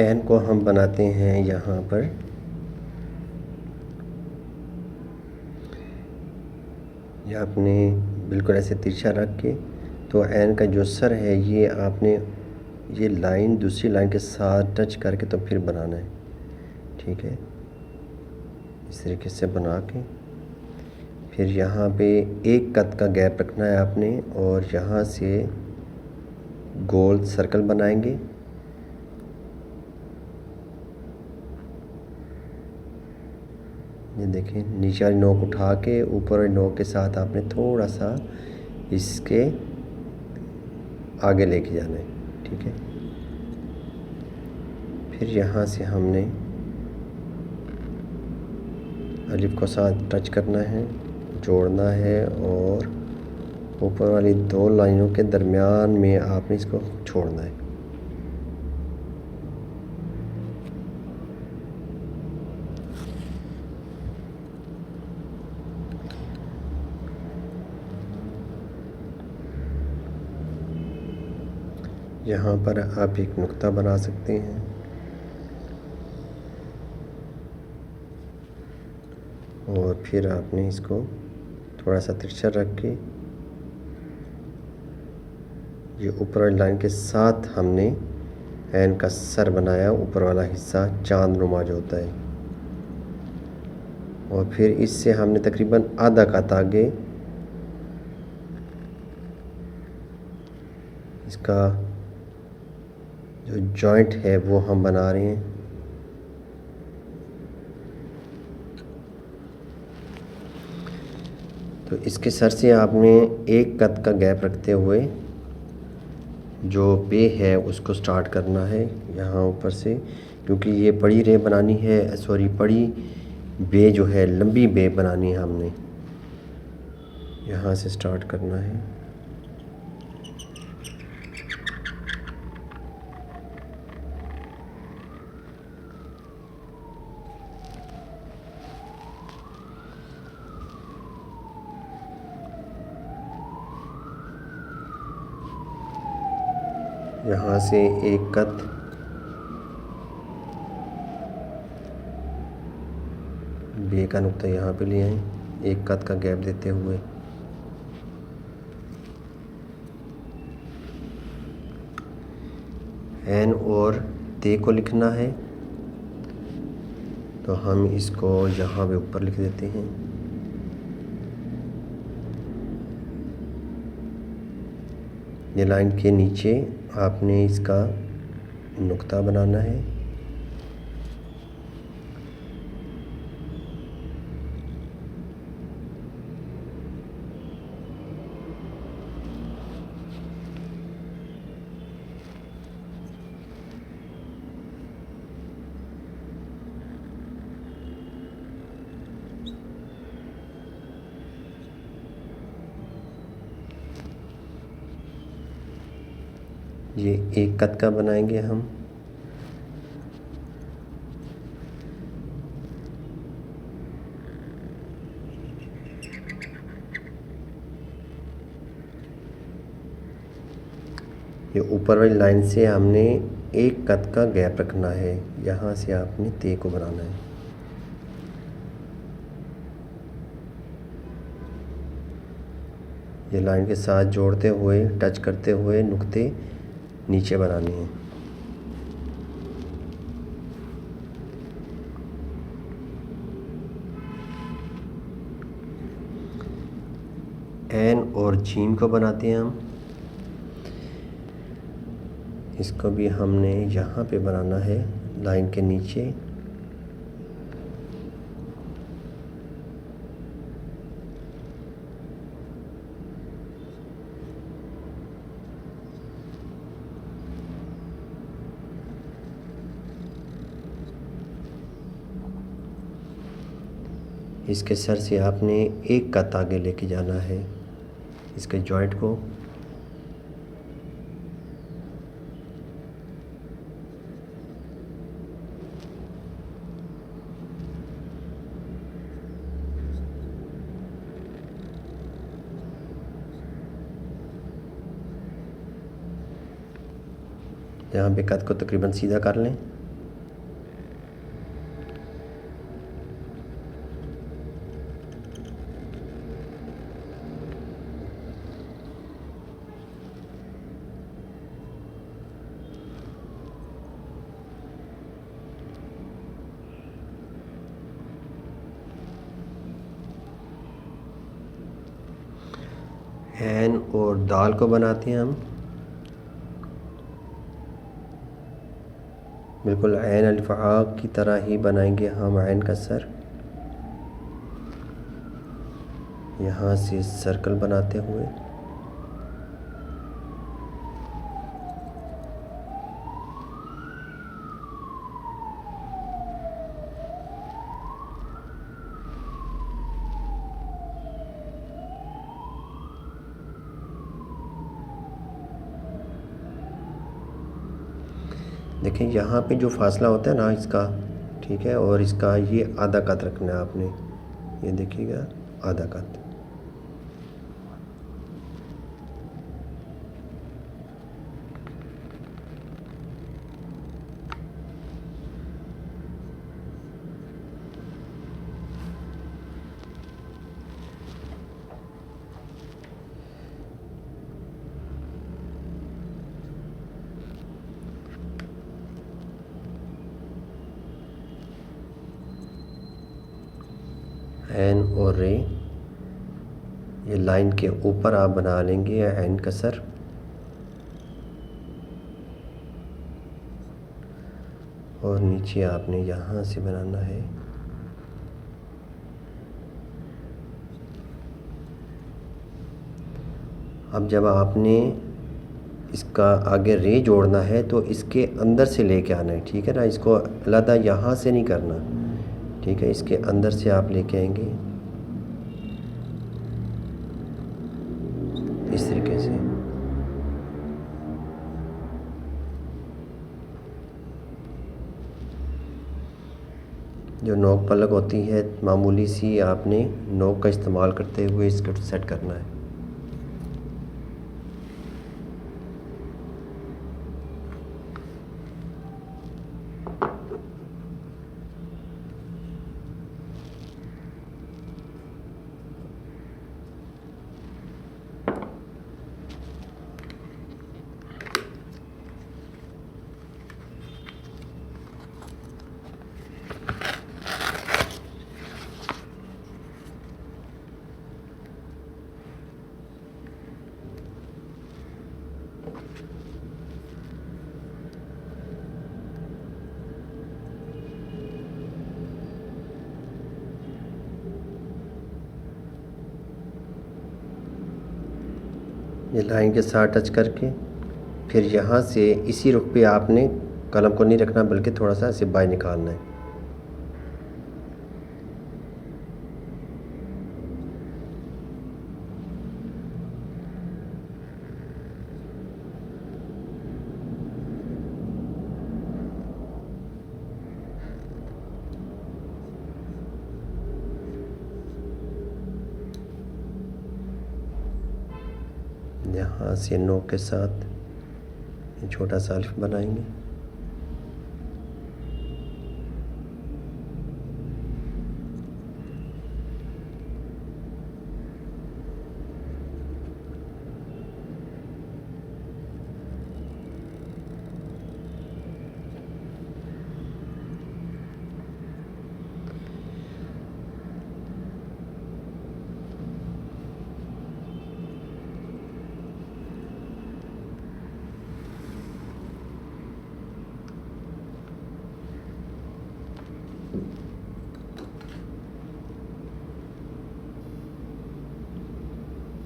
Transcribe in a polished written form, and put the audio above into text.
N को हम बनाते हैं यहाँ पर ये आपने बिल्कुल ऐसे तिरछा रख के, तो एन का जो सर है ये आपने ये लाइन दूसरी लाइन के साथ टच करके तो फिर बनाना है। ठीक है, इस तरीके से बना के फिर यहाँ पे एक कद का गैप रखना है आपने, और यहाँ से गोल सर्कल बनाएंगे। ये देखें, नीचे वाली नोक उठा के ऊपर वाली नोक के साथ आपने थोड़ा सा इसके आगे लेके जाना है। ठीक है, फिर यहाँ से हमने अलिफ को साथ टच करना है, जोड़ना है, और ऊपर वाली दो लाइनों के दरमियान में आपने इसको छोड़ना है। यहाँ पर आप एक नुक्ता बना सकते हैं, और फिर आपने इसको थोड़ा सा तिरछा रख के ये ऊपर वाली लाइन के साथ हमने एन का सर बनाया, ऊपर वाला हिस्सा चांद नुमा जो होता है, और फिर इससे हमने तकरीबन आधा कत आगे इसका जो जॉइंट है वो हम बना रहे हैं। तो इसके सर से आपने एक कद का गैप रखते हुए जो पे है उसको स्टार्ट करना है यहाँ ऊपर से, क्योंकि ये पड़ी रे बनानी है, सॉरी पड़ी बे जो है, लंबी बे बनानी है हमने, यहाँ से स्टार्ट करना है। यहाँ से एक कद बे का नुक्ता यहाँ पे ले आए, एक कद का गैप देते हुए एन और ते को लिखना है, तो हम इसको यहाँ पे ऊपर लिख देते हैं। ये लाइन के नीचे आपने इसका नुक्ता बनाना है। ये एक कद का बनाएंगे हम। ये ऊपर वाली लाइन से हमने एक कद का गैप रखना है, यहाँ से आपने ते को बनाना है। ये लाइन के साथ जोड़ते हुए, टच करते हुए नुक्ते नीचे बनाने हैं। एन और जीम को बनाते हैं हम। इसको भी हमने यहाँ पे बनाना है, लाइन के नीचे। इसके सर से आपने एक कत आगे लेके जाना है इसके जॉइंट को। यहाँ पे कद को तकरीबन सीधा कर लें। ऐन और दाल को बनाते हैं हम। बिल्कुल ऐन अलिफ आ की तरह ही बनाएंगे हम ऐन का सर। यहाँ से सर्कल बनाते हुए देखिए यहाँ पे जो फासला होता है ना इसका, ठीक है, और इसका ये आधा कत रखना है आपने। ये देखिएगा आधा कत। ऐन और रे, ये लाइन के ऊपर आप बना लेंगे ऐन का सर। और नीचे आपने यहाँ से बनाना है। अब जब आपने इसका आगे रे जोड़ना है तो इसके अंदर से लेके आना है, ठीक है ना, इसको अलग यहाँ से नहीं करना, ठीक है, इसके अंदर से आप लेके आएंगे इस तरीके से। जो नोक पलक होती है मामूली सी, आपने नोक का इस्तेमाल करते हुए इसको सेट करना है। ये लाइन के साथ टच करके फिर यहाँ से इसी रुख पे आपने कलम को नहीं रखना, बल्कि थोड़ा सा ऐसे बाय निकालना है। यहाँ से नोक के साथ छोटा सा अल्फ बनाएंगे।